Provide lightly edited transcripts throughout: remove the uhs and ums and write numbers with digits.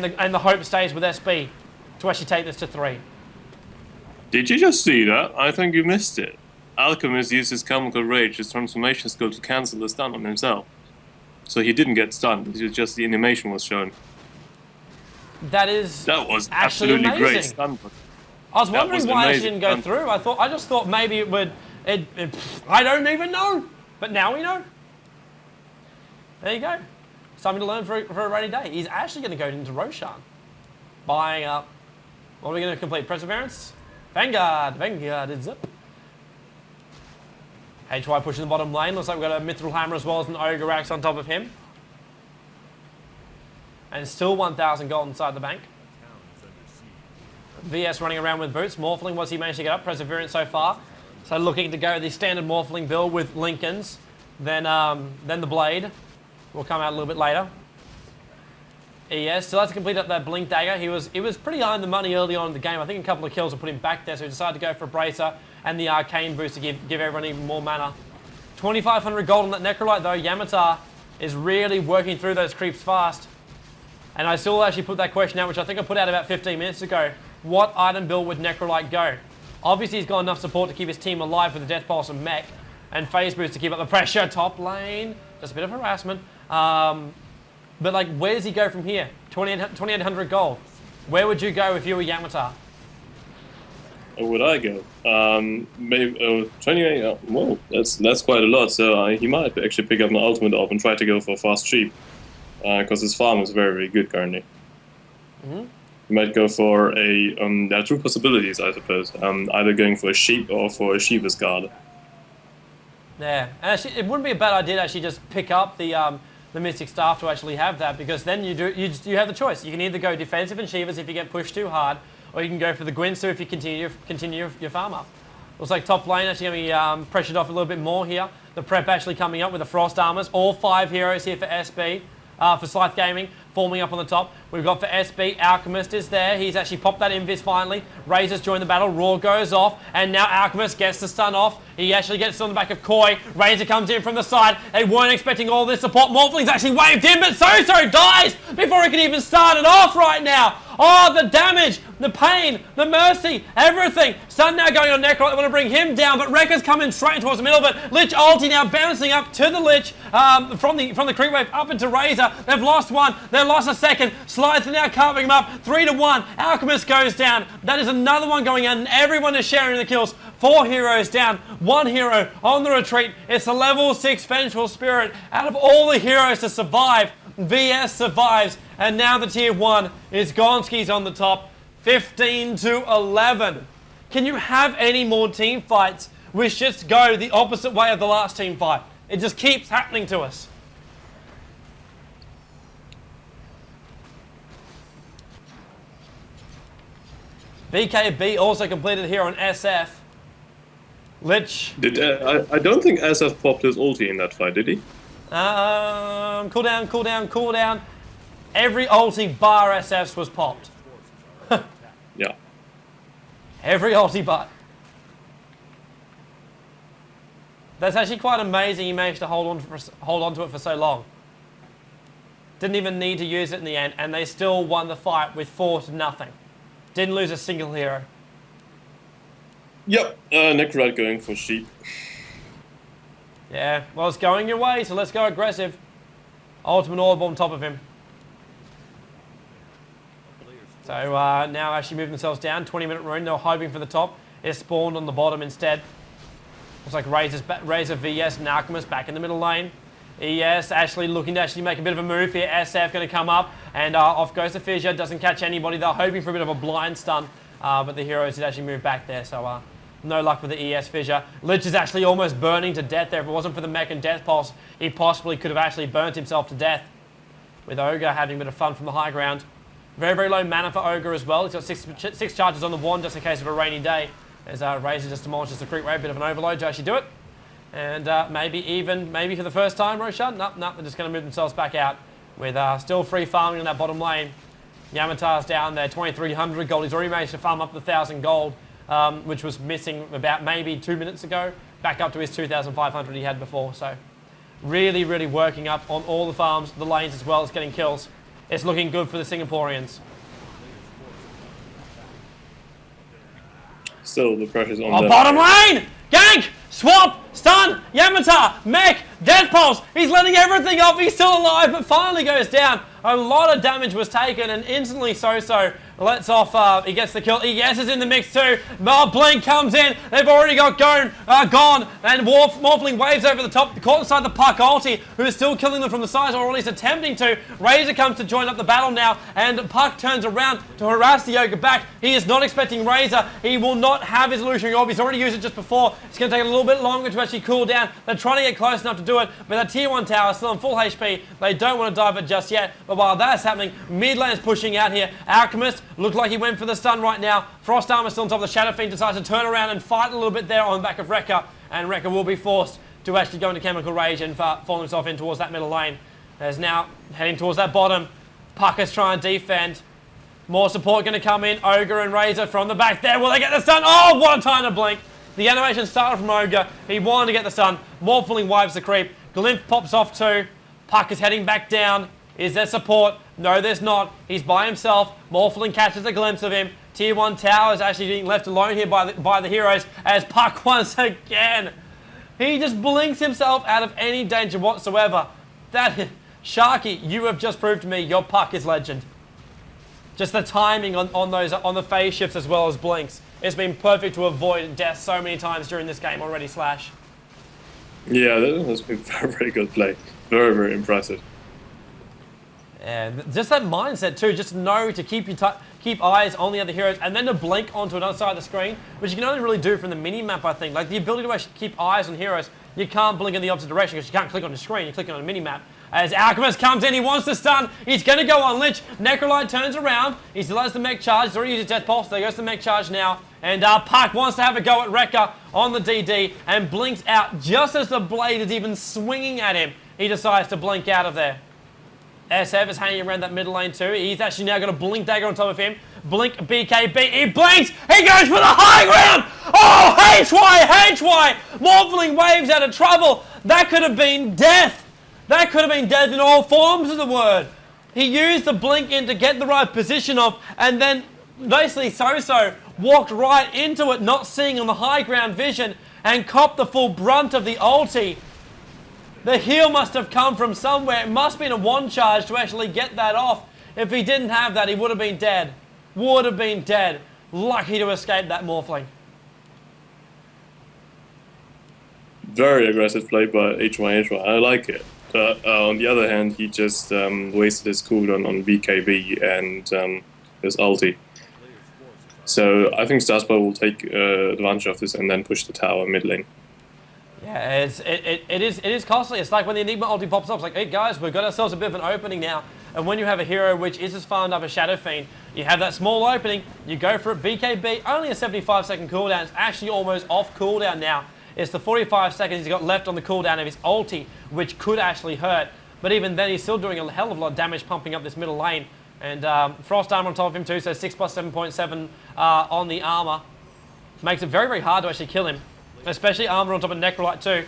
and the hope stays with SB to actually take this to 3. Did you just see that? I think you missed it. Alchemist used his chemical rage, his transformation skill, to cancel the stun on himself. So he didn't get stunned, it was just the animation was shown. That was absolutely amazing. Great stun. I was wondering why it didn't go through. I just thought maybe it would. I don't even know. But now we know. There you go. Something to learn for a rainy day. He's actually going to go into Roshan. Buying up. What are we going to complete? Perseverance? Vanguard. Vanguard is up. HY pushing the bottom lane. Looks like we've got a Mithril Hammer as well as an Ogre Axe on top of him. And still 1,000 gold inside the bank. VS running around with boots. Morphling, what's he managed to get up? Perseverance so far. So looking to go the standard Morphling build with Lincolns. Then the Blade will come out a little bit later. ES still has to complete up that Blink Dagger. He was pretty high in the money early on in the game. I think a couple of kills will put him back there, so he decided to go for a Bracer and the Arcane boost to give everyone even more mana. 2,500 gold on that Necrolite though. Yamatar is really working through those creeps fast. And I still actually put that question out, which I think I put out about 15 minutes ago. What item build would Necrolite go? Obviously, he's got enough support to keep his team alive with the Death Pulse and Mech. And Phase Boost to keep up the pressure. Top lane. Just a bit of harassment. But, like, where does he go from here? 2,800 gold. Where would you go if you were Yamatar? Where would I go? Maybe 28. Whoa, that's quite a lot. So he might actually pick up an ultimate orb and try to go for fast cheap, because his farm is very, very good currently. He might go for a. There are two possibilities, I suppose. Either going for a sheep or for a Sheep's Guard. Yeah, and actually, it wouldn't be a bad idea to actually just pick up the Mystic Staff to actually have that, because then you have the choice. You can either go defensive and Shivas if you get pushed too hard, or you can go for the Gwynster if you continue your farm up. Looks like top lane actually going to be pressured off a little bit more here. The prep actually coming up with the Frost Armors. All 5 heroes here for SB, for Sycthe Gaming, forming up on the top. We've got for SB, Alchemist is there. He's actually popped that invis finally. Razor's joined the battle. Roar goes off, and now Alchemist gets the stun off. He actually gets on the back of Koi. Razor comes in from the side. They weren't expecting all this support. Morphling's actually waved in, but So dies before he can even start it off right now. Oh, the damage, the pain, the mercy, everything. Stun now going on Necrolite. They want to bring him down, but Rekka's coming straight towards the middle of it. Lich ulti now bouncing up to the Lich from the creep wave up into Razor. They've lost one. They've lost a second. Slides are now carving him up. 3-1. Alchemist goes down. That is another one going out, and everyone is sharing the kills. 4 heroes down. 1 hero on the retreat. It's the level 6 Vengeful Spirit. Out of all the heroes to survive, VS survives. And now the tier 1 is Gonski's on the top. 15-11. Can you have any more team fights which just go the opposite way of the last team fight? It just keeps happening to us. BKB also completed here on SF. Lich. I don't think SF popped his ulti in that fight, did he? Cooldown. Every ulti bar SF's was popped. Yeah. Every ulti bar. That's actually quite amazing he managed to hold on to it for so long. Didn't even need to use it in the end, and they still won the fight with 4-0. Didn't lose a single hero. Yep, Necrolite going for sheep. Yeah, well, it's going your way, so let's go aggressive. Ultimate orb on top of him. So now actually moving themselves down. 20-minute rune. They were hoping for the top. It spawned on the bottom instead. Looks like Razor VS and Alchemist back in the middle lane. ES actually looking to actually make a bit of a move here. SF going to come up, and off goes the Fissure. Doesn't catch anybody. They're hoping for a bit of a blind stun, but the heroes did actually move back there, so no luck with the ES Fissure. Lich is actually almost burning to death there. If it wasn't for the Mech and Death Pulse, he possibly could have actually burnt himself to death. With Ogre having a bit of fun from the high ground. Very, very low mana for Ogre as well. He's got six charges on the wand just in case of a rainy day. As Razor just demolishes the creep wave. Bit of an overload to actually do it. And maybe for the first time, Roshan. Nope, they're just going to move themselves back out with still free farming in that bottom lane. Yamatar's down there, 2,300 gold. He's already managed to farm up the 1,000 gold, which was missing about maybe 2 minutes ago. Back up to his 2,500 he had before. So really, really working up on all the farms, the lanes as well as getting kills. It's looking good for the Singaporeans. Still, the pressure's on Oh, them. bottom lane! Gank! Swap! Stun! Yamata! Mech! Death Pulse! He's letting everything off. He's still alive, but finally goes down. A lot of damage was taken, and instantly So lets off. He gets the kill. ES is in the mix too. Blink comes in. They've already got gone. And Morphling waves over the top, caught inside the Puck ulti, who is still killing them from the sides, or at least attempting to. Razor comes to join up the battle now, and Puck turns around to harass the Ogre back. He is not expecting Razor. He will not have his illusionary orb. He's already used it just before. It's going to take a little bit longer to actually cool down. They're trying to get close enough to do it, but that tier 1 tower is still on full HP. They don't want to dive it just yet. But while that's happening, mid lane is pushing out here. Alchemist looked like he went for the stun right now. Frost Armor still on top of the Shadow Fiend, decides to turn around and fight a little bit there on the back of Rekka, and Rekka will be forced to actually go into Chemical Rage and fall himself in towards that middle lane. There's now heading towards that bottom. Puck is trying to defend. More support going to come in. Ogre and Razor from the back there. Will they get the stun? Oh, what a time to blink. The animation started from Ogre. He wanted to get the stun. Morphling wipes the creep. Glimpse pops off too. Puck is heading back down. Is there support? No, there's not. He's by himself. Morphling catches a glimpse of him. Tier 1 tower is actually being left alone here by the heroes as Puck once again. He just blinks himself out of any danger whatsoever. Sharky, you have just proved to me your Puck is legend. Just the timing on the phase shifts as well as blinks. It's been perfect to avoid death so many times during this game already, Slash. Yeah, that has been very, very good play. Very, very impressive. And just that mindset too, just to know to keep eyes on the other heroes and then to blink onto another side of the screen, which you can only really do from the mini-map, I think. Like the ability to actually keep eyes on heroes, you can't blink in the opposite direction because you can't click on the screen, you're clicking on a mini-map. As Alchemist comes in, he wants to stun, he's going to go on Lich. Necrolite turns around, he still has the mech charge, he's already used his Death Pulse, there goes the mech charge now. And Puck wants to have a go at Rekka on the DD and blinks out just as the blade is even swinging at him. He decides to blink out of there. SF is hanging around that middle lane too. He's actually now got a Blink Dagger on top of him. Blink BKB. He blinks. He goes for the high ground. Oh, HY. Morphling waves out of trouble. That could have been death. That could have been death in all forms of the word. He used the blink in to get the right position off, and then basically So walked right into it, not seeing on the high ground vision, and copped the full brunt of the ulti. The heal must have come from somewhere. It must have been a one charge to actually get that off. If he didn't have that, he would have been dead. Would have been dead. Lucky to escape that Morphling. Very aggressive play by HY. I like it. But on the other hand, he just wasted his cooldown on BKB and his ulti. So I think Starspa will take advantage of this and then push the tower mid lane. Yeah, it is costly. It's like when the Enigma ulti pops up, it's like, hey guys, we've got ourselves a bit of an opening now. And when you have a hero which is as farmed up as Shadow Fiend, you have that small opening, you go for it. BKB, only a 75-second cooldown. It's actually almost off cooldown now. It's the 45 seconds he's got left on the cooldown of his ulti, which could actually hurt. But even then, he's still doing a hell of a lot of damage pumping up this middle lane. And Frost Armor on top of him too, so 6 plus 7.7 on the armor. Makes it very, very hard to actually kill him. Especially armor on top of Necrolite too.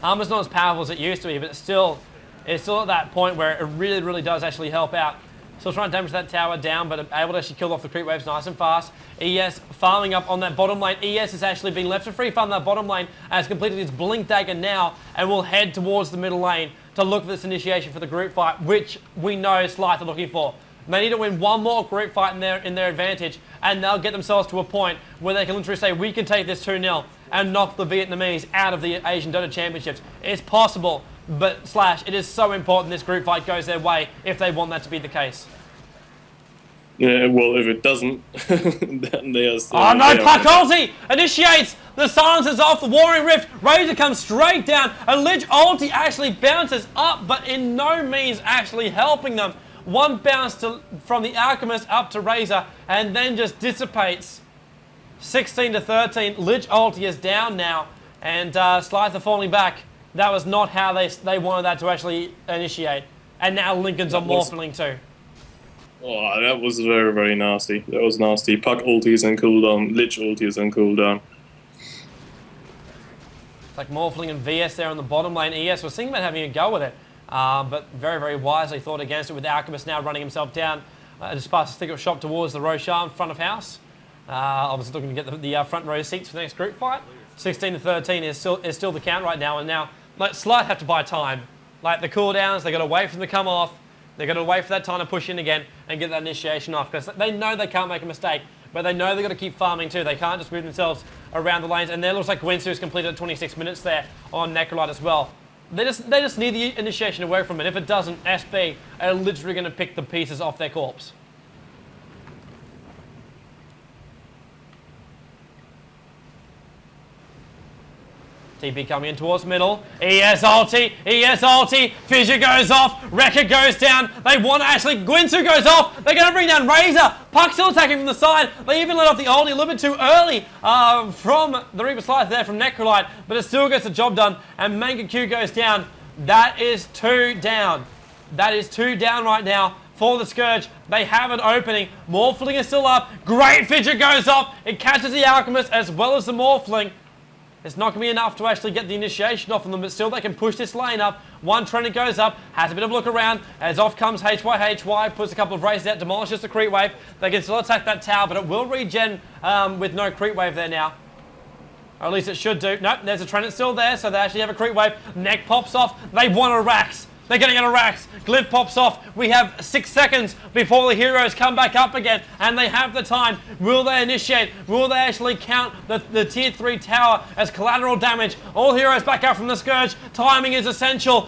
Armor's not as powerful as it used to be, but it's still at that point where it really, really does actually help out. Still trying to damage that tower down, but able to actually kill off the creep waves nice and fast. ES farming up on that bottom lane. ES has actually been left to free farm that bottom lane, has completed his Blink Dagger now, and will head towards the middle lane to look for this initiation for the group fight, which we know Sycthe are looking for. They need to win one more group fight in their advantage, and they'll get themselves to a point where they can literally say, we can take this 2-0 and knock the Vietnamese out of the Asian Dota Championships. It's possible, but Slash, it is so important this group fight goes their way if they want that to be the case. Yeah, well, if it doesn't, then they are still... Oh no, Puck ulti initiates! The silence is off, the Warring Rift, Razor comes straight down, and Lich ulti actually bounces up, but in no means actually helping them. One bounce from the Alchemist up to Razor, and then just dissipates. 16-13, Lich ulti is down now, and Sycthe are falling back. That was not how they wanted that to actually initiate. And now Lincoln's on Morphling too. Oh, that was very, very nasty. That was nasty. Puck ultis and cooldown, Lich ultis and cooldown. It's like Morphling and VS there on the bottom lane. ES was thinking about having a go with it. but very, very wisely thought against it with Alchemist now running himself down. Just past a stick shot towards the Roshan front of house. Obviously looking to get the front row seats for the next group fight. 16-13 is still the count right now, and now like Sycthe have to buy time. Like the cooldowns, they got to wait for them to come off. They got to wait for that time to push in again and get that initiation off, because they know they can't make a mistake, but they know they got to keep farming too. They can't just move themselves around the lanes. And there looks like Gwynsu's completed 26 minutes there on Necrolite as well. They just need the initiation to work from it. If it doesn't, SB are literally going to pick the pieces off their corpse. TP coming in towards middle. ES ulti. ES ulti. Fissure goes off. Wrecker goes down. They want to actually... Gwynsu goes off. They're going to bring down Razor. Puck still attacking from the side. They even let off the ulti a little bit too early from the Reaper Slice there from Necrolite. But it still gets the job done. And Manga Q goes down. That is 2 down. That is 2 down right now for the Scourge. They have an opening. Morphling is still up. Great Fissure goes off. It catches the Alchemist as well as the Morphling. It's not going to be enough to actually get the initiation off of them, but still they can push this lane up. One Trinity goes up, has a bit of a look around, as off comes HY, puts a couple of races out, demolishes the creep wave. They can still attack that tower, but it will regen with no creep wave there now. Or at least it should do. Nope, there's a Trinity still there, so they actually have a creep wave. Neck pops off, they want a Rax. They're getting a Rax. Glyph pops off. We have 6 seconds before the heroes come back up again, and they have the time. Will they initiate? Will they actually count the tier 3 tower as collateral damage? All heroes back out from the Scourge. Timing is essential.